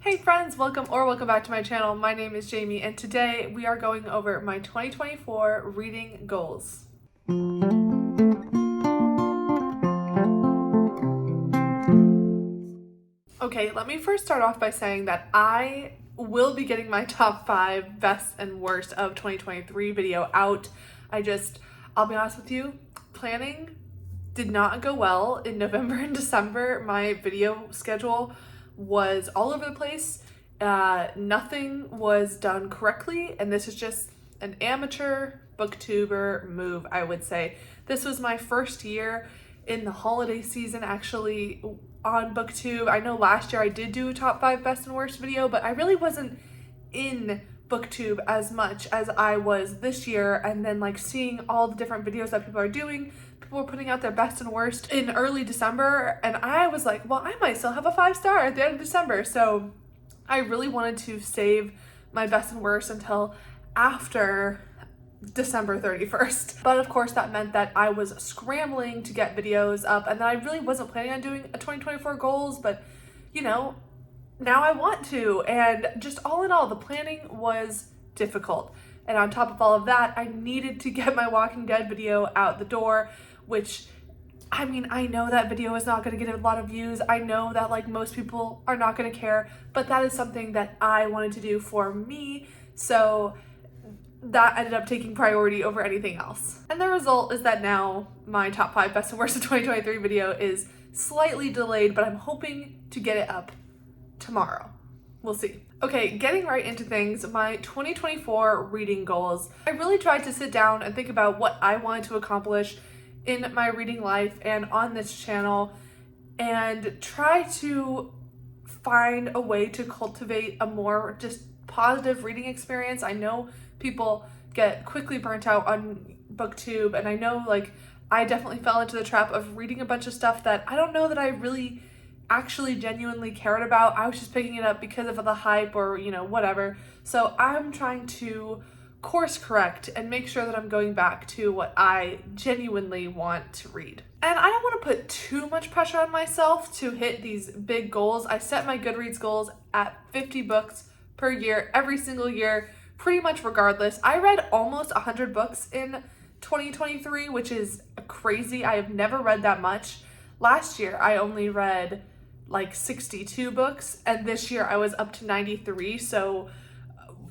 Hey friends, welcome back to my channel. My name is Jamie and today we are going over my 2024 reading goals. Okay, let me first start off by saying that I will be getting my top 5 best and worst of 2023 video out. I'll be honest with you, planning did not go well in November and December. My video schedule was all over the place. Nothing was done correctly, and this is just an amateur booktuber move, I would say. This was my first year in the holiday season actually on booktube. I know last year I did do a top 5 best and worst video, but I really wasn't in booktube as much as I was this year, and then like seeing all the different videos that people are doing. People were putting out their best and worst in early December, and I was like, well, I might still have a 5-star at the end of December. So I really wanted to save my best and worst until after December 31st. But of course that meant that I was scrambling to get videos up, and that I really wasn't planning on doing a 2024 goals, but you know, now I want to. And just all in all, the planning was difficult. And on top of all of that, I needed to get my Walking Dead video out the door, which, I mean, I know that video is not going to get a lot of views. I know that like most people are not going to care, but that is something that I wanted to do for me. So that ended up taking priority over anything else. And the result is that now my top 5 best and worst of 2023 video is slightly delayed, but I'm hoping to get it up tomorrow. We'll see. Okay, getting right into things, my 2024 reading goals. I really tried to sit down and think about what I wanted to accomplish in my reading life and on this channel, and try to find a way to cultivate a more just positive reading experience. I know people get quickly burnt out on booktube, and I know like I definitely fell into the trap of reading a bunch of stuff that I don't know that I really actually genuinely cared about. I was just picking it up because of the hype or, you know, whatever. So I'm trying to course correct and make sure that I'm going back to what I genuinely want to read. And I don't want to put too much pressure on myself to hit these big goals. I set my Goodreads goals at 50 books per year, every single year, pretty much regardless. I read almost 100 books in 2023, which is crazy. I have never read that much. Last year, I only read like 62 books, and this year I was up to 93. So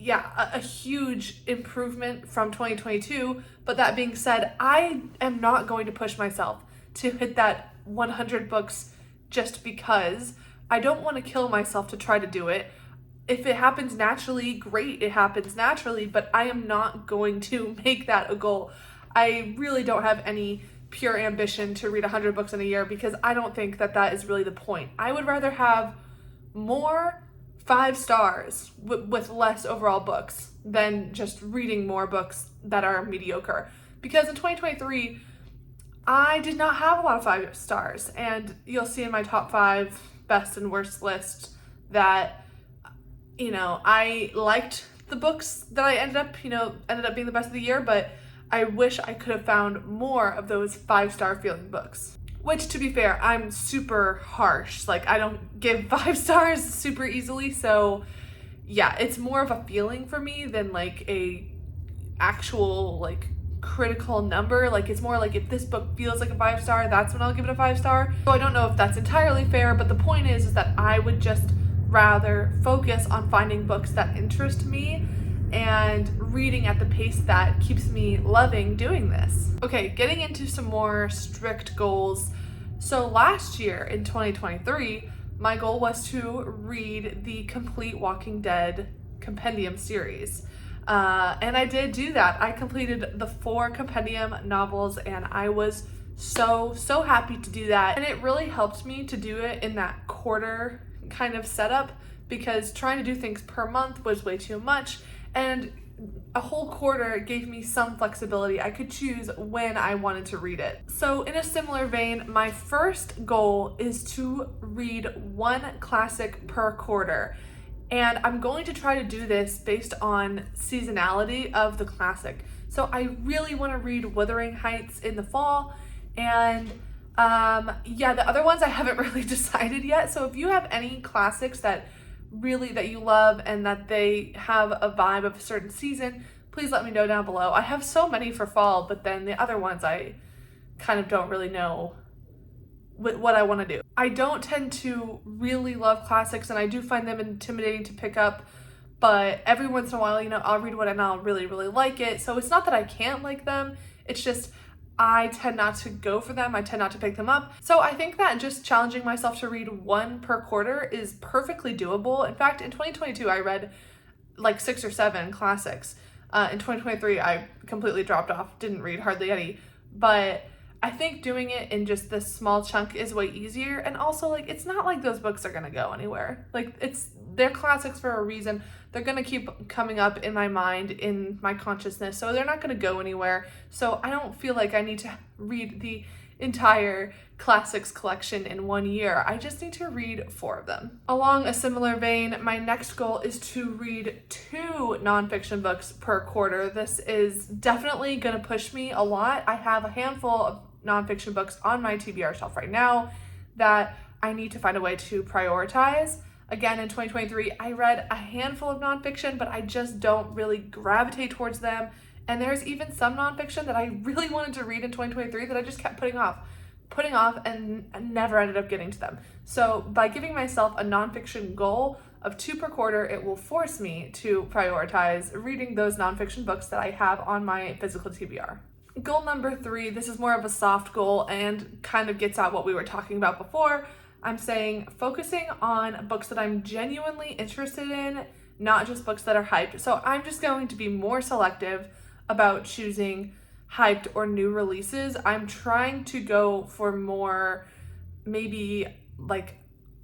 yeah, a huge improvement from 2022. But that being said, I am not going to push myself to hit that 100 books just because. I don't want to kill myself to try to do it. If it happens naturally, great, it happens naturally, but I am not going to make that a goal. I really don't have any pure ambition to read 100 books in a year, because I don't think that that is really the point. I would rather have more 5 stars with less overall books than just reading more books that are mediocre. Because in 2023, I did not have a lot of 5 stars, and you'll see in my top 5 best and worst list that, you know, I liked the books that I ended up being the best of the year, but I wish I could have found more of those 5-star feeling books. Which, to be fair, I'm super harsh. Like, I don't give 5 stars super easily, so yeah, it's more of a feeling for me than like a actual like critical number. Like, it's more like if this book feels like a 5-star, that's when I'll give it a 5-star. So I don't know if that's entirely fair, but the point is that I would just rather focus on finding books that interest me and reading at the pace that keeps me loving doing this. Okay, getting into some more strict goals. So last year in 2023, my goal was to read the complete Walking Dead compendium series. And I did do that. I completed the 4 compendium novels, and I was so happy to do that. And it really helped me to do it in that quarter kind of setup, because trying to do things per month was way too much. And a whole quarter gave me some flexibility. I could choose when I wanted to read it. So in a similar vein, my first goal is to read 1 classic per quarter. And I'm going to try to do this based on seasonality of the classic. So I really want to read Wuthering Heights in the fall, and yeah, the other ones I haven't really decided yet. So if you have any classics that really that you love and that they have a vibe of a certain season, please let me know down below. I have so many for fall, but then the other ones I kind of don't really know what I want to do. I don't tend to really love classics, and I do find them intimidating to pick up, but every once in a while, you know, I'll read one and I'll really, really like it. So it's not that I can't like them, it's just I tend not to go for them. I tend not to pick them up. So I think that just challenging myself to read one per quarter is perfectly doable. In fact, in 2022, I read like 6 or 7 classics. In 2023, I completely dropped off, didn't read hardly any, but I think doing it in just this small chunk is way easier. And also, like, it's not like those books are gonna go anywhere. Like, they're classics for a reason. They're gonna keep coming up in my mind, in my consciousness, so they're not gonna go anywhere. So I don't feel like I need to read the entire classics collection in 1 year. I just need to read 4 of them. Along a similar vein, my next goal is to read 2 nonfiction books per quarter. This is definitely gonna push me a lot. I have a handful of nonfiction books on my TBR shelf right now that I need to find a way to prioritize. Again, in 2023, I read a handful of nonfiction, but I just don't really gravitate towards them. And there's even some nonfiction that I really wanted to read in 2023 that I just kept putting off and never ended up getting to them. So by giving myself a nonfiction goal of 2 per quarter, it will force me to prioritize reading those nonfiction books that I have on my physical TBR. Goal number 3, this is more of a soft goal and kind of gets at what we were talking about before. I'm saying focusing on books that I'm genuinely interested in, not just books that are hyped. So I'm just going to be more selective about choosing hyped or new releases. I'm trying to go for more, maybe like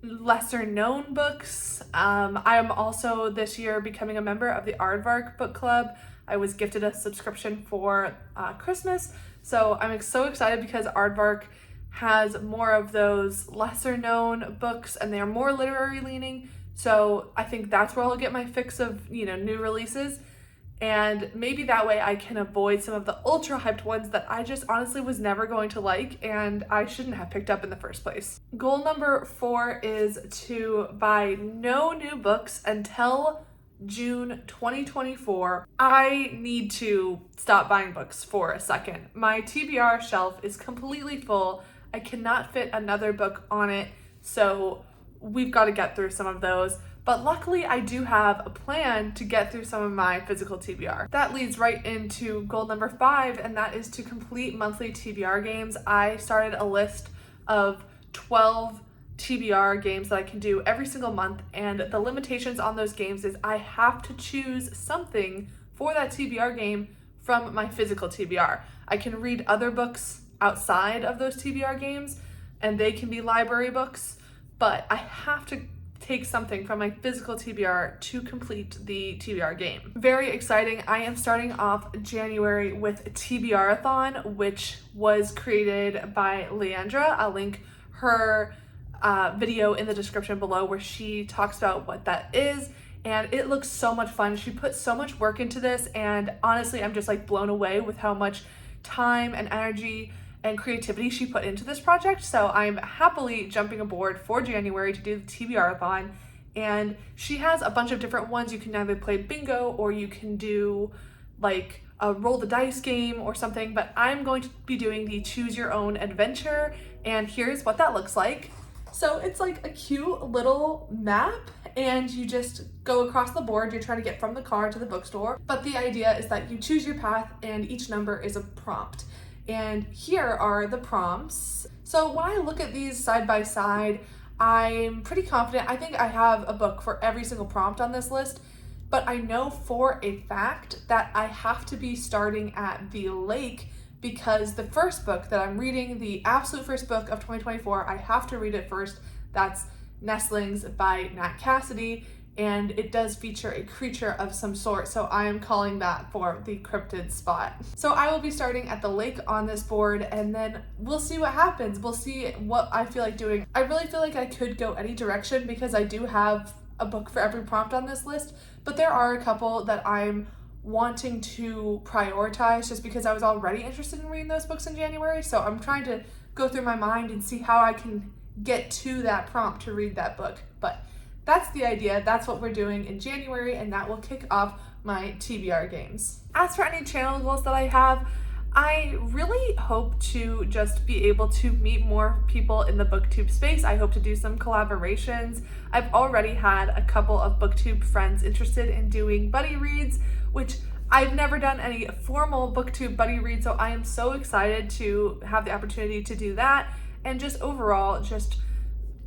lesser known books. I am also this year becoming a member of the Aardvark book club. I was gifted a subscription for Christmas, so I'm so excited because Aardvark has more of those lesser known books and they're more literary leaning. So I think that's where I'll get my fix of, you know, new releases. And maybe that way I can avoid some of the ultra hyped ones that I just honestly was never going to like and I shouldn't have picked up in the first place. Goal number 4 is to buy no new books until June 2024. I need to stop buying books for a second. My TBR shelf is completely full. I cannot fit another book on it, so we've got to get through some of those. But luckily, I do have a plan to get through some of my physical TBR. That leads right into goal number 5, and that is to complete monthly TBR games. I started a list of 12 TBR games that I can do every single month, and the limitations on those games is I have to choose something for that TBR game from my physical TBR. I can read other books outside of those TBR games, and they can be library books, but I have to take something from my physical TBR to complete the TBR game. Very exciting. I am starting off January with TBRATHON, which was created by Leandra. I'll link her video in the description below where she talks about what that is, and it looks so much fun. She put so much work into this, and honestly, I'm just like blown away with how much time and energy and creativity she put into this project. So I'm happily jumping aboard for January to do the TBRathon. And she has a bunch of different ones. You can either play bingo or you can do like a roll the dice game or something, but I'm going to be doing the choose your own adventure. And here's what that looks like. So it's like a cute little map and you just go across the board. You're trying to get from the car to the bookstore. But the idea is that you choose your path and each number is a prompt. And here are the prompts. So when I look at these side by side, I'm pretty confident. I think I have a book for every single prompt on this list, but I know for a fact that I have to be starting at the lake because the first book that I'm reading, the absolute first book of 2024, I have to read it first. That's Nestlings by Nat Cassidy, and it does feature a creature of some sort, so I am calling that for the cryptid spot. So I will be starting at the lake on this board, and then we'll see what happens. We'll see what I feel like doing. I really feel like I could go any direction because I do have a book for every prompt on this list, but there are a couple that I'm wanting to prioritize just because I was already interested in reading those books in January, so I'm trying to go through my mind and see how I can get to that prompt to read that book. But That's the idea. That's what we're doing in January, and that will kick off my TBR games. As for any channel goals that I have, I really hope to just be able to meet more people in the booktube space. I hope to do some collaborations. I've already had a couple of booktube friends interested in doing buddy reads, which I've never done any formal booktube buddy read, so I am so excited to have the opportunity to do that, and just overall just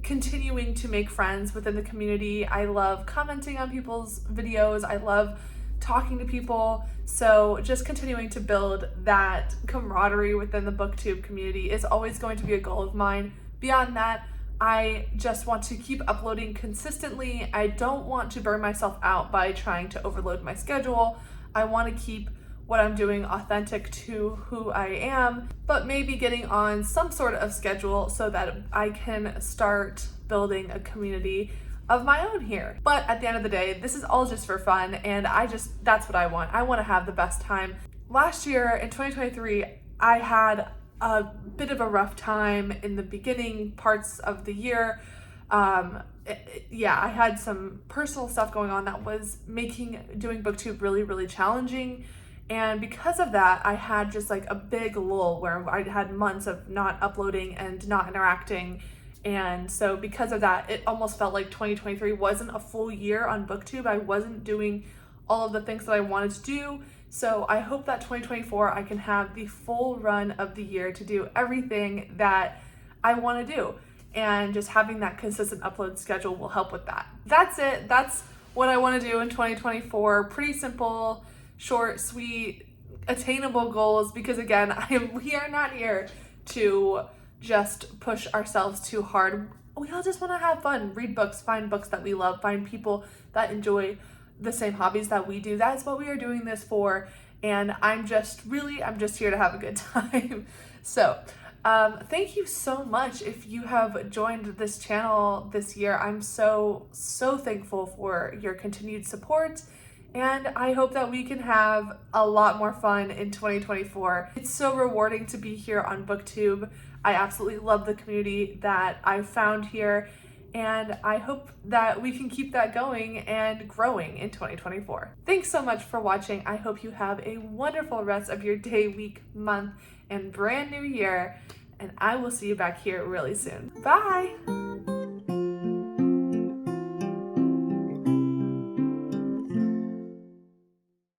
continuing to make friends within the community. I love commenting on people's videos. I love talking to people. So just continuing to build that camaraderie within the booktube community is always going to be a goal of mine. Beyond that, I just want to keep uploading consistently. I don't want to burn myself out by trying to overload my schedule. I want to keep what I'm doing authentic to who I am, but maybe getting on some sort of schedule so that I can start building a community of my own here. But at the end of the day, this is all just for fun, and that's what I want. I want to have the best time. Last year in 2023, I had a bit of a rough time in the beginning parts of the year. I had some personal stuff going on that was making doing booktube really, really challenging. And because of that, I had just like a big lull where I had months of not uploading and not interacting. And so because of that, it almost felt like 2023 wasn't a full year on booktube. I wasn't doing all of the things that I wanted to do. So I hope that 2024 I can have the full run of the year to do everything that I want to do. And just having that consistent upload schedule will help with that. That's it. That's what I want to do in 2024. Pretty simple, short, sweet, attainable goals, because again, we are not here to just push ourselves too hard. We all just want to have fun, read books, find books that we love, find people that enjoy the same hobbies that we do. That's what we are doing this for. And I'm just here to have a good time. So thank you so much if you have joined this channel this year. I'm so thankful for your continued support, and I hope that we can have a lot more fun in 2024. It's so rewarding to be here on BookTube. I absolutely love the community that I've found here, and I hope that we can keep that going and growing in 2024. Thanks so much for watching. I hope you have a wonderful rest of your day, week, month, and brand new year, and I will see you back here really soon. Bye!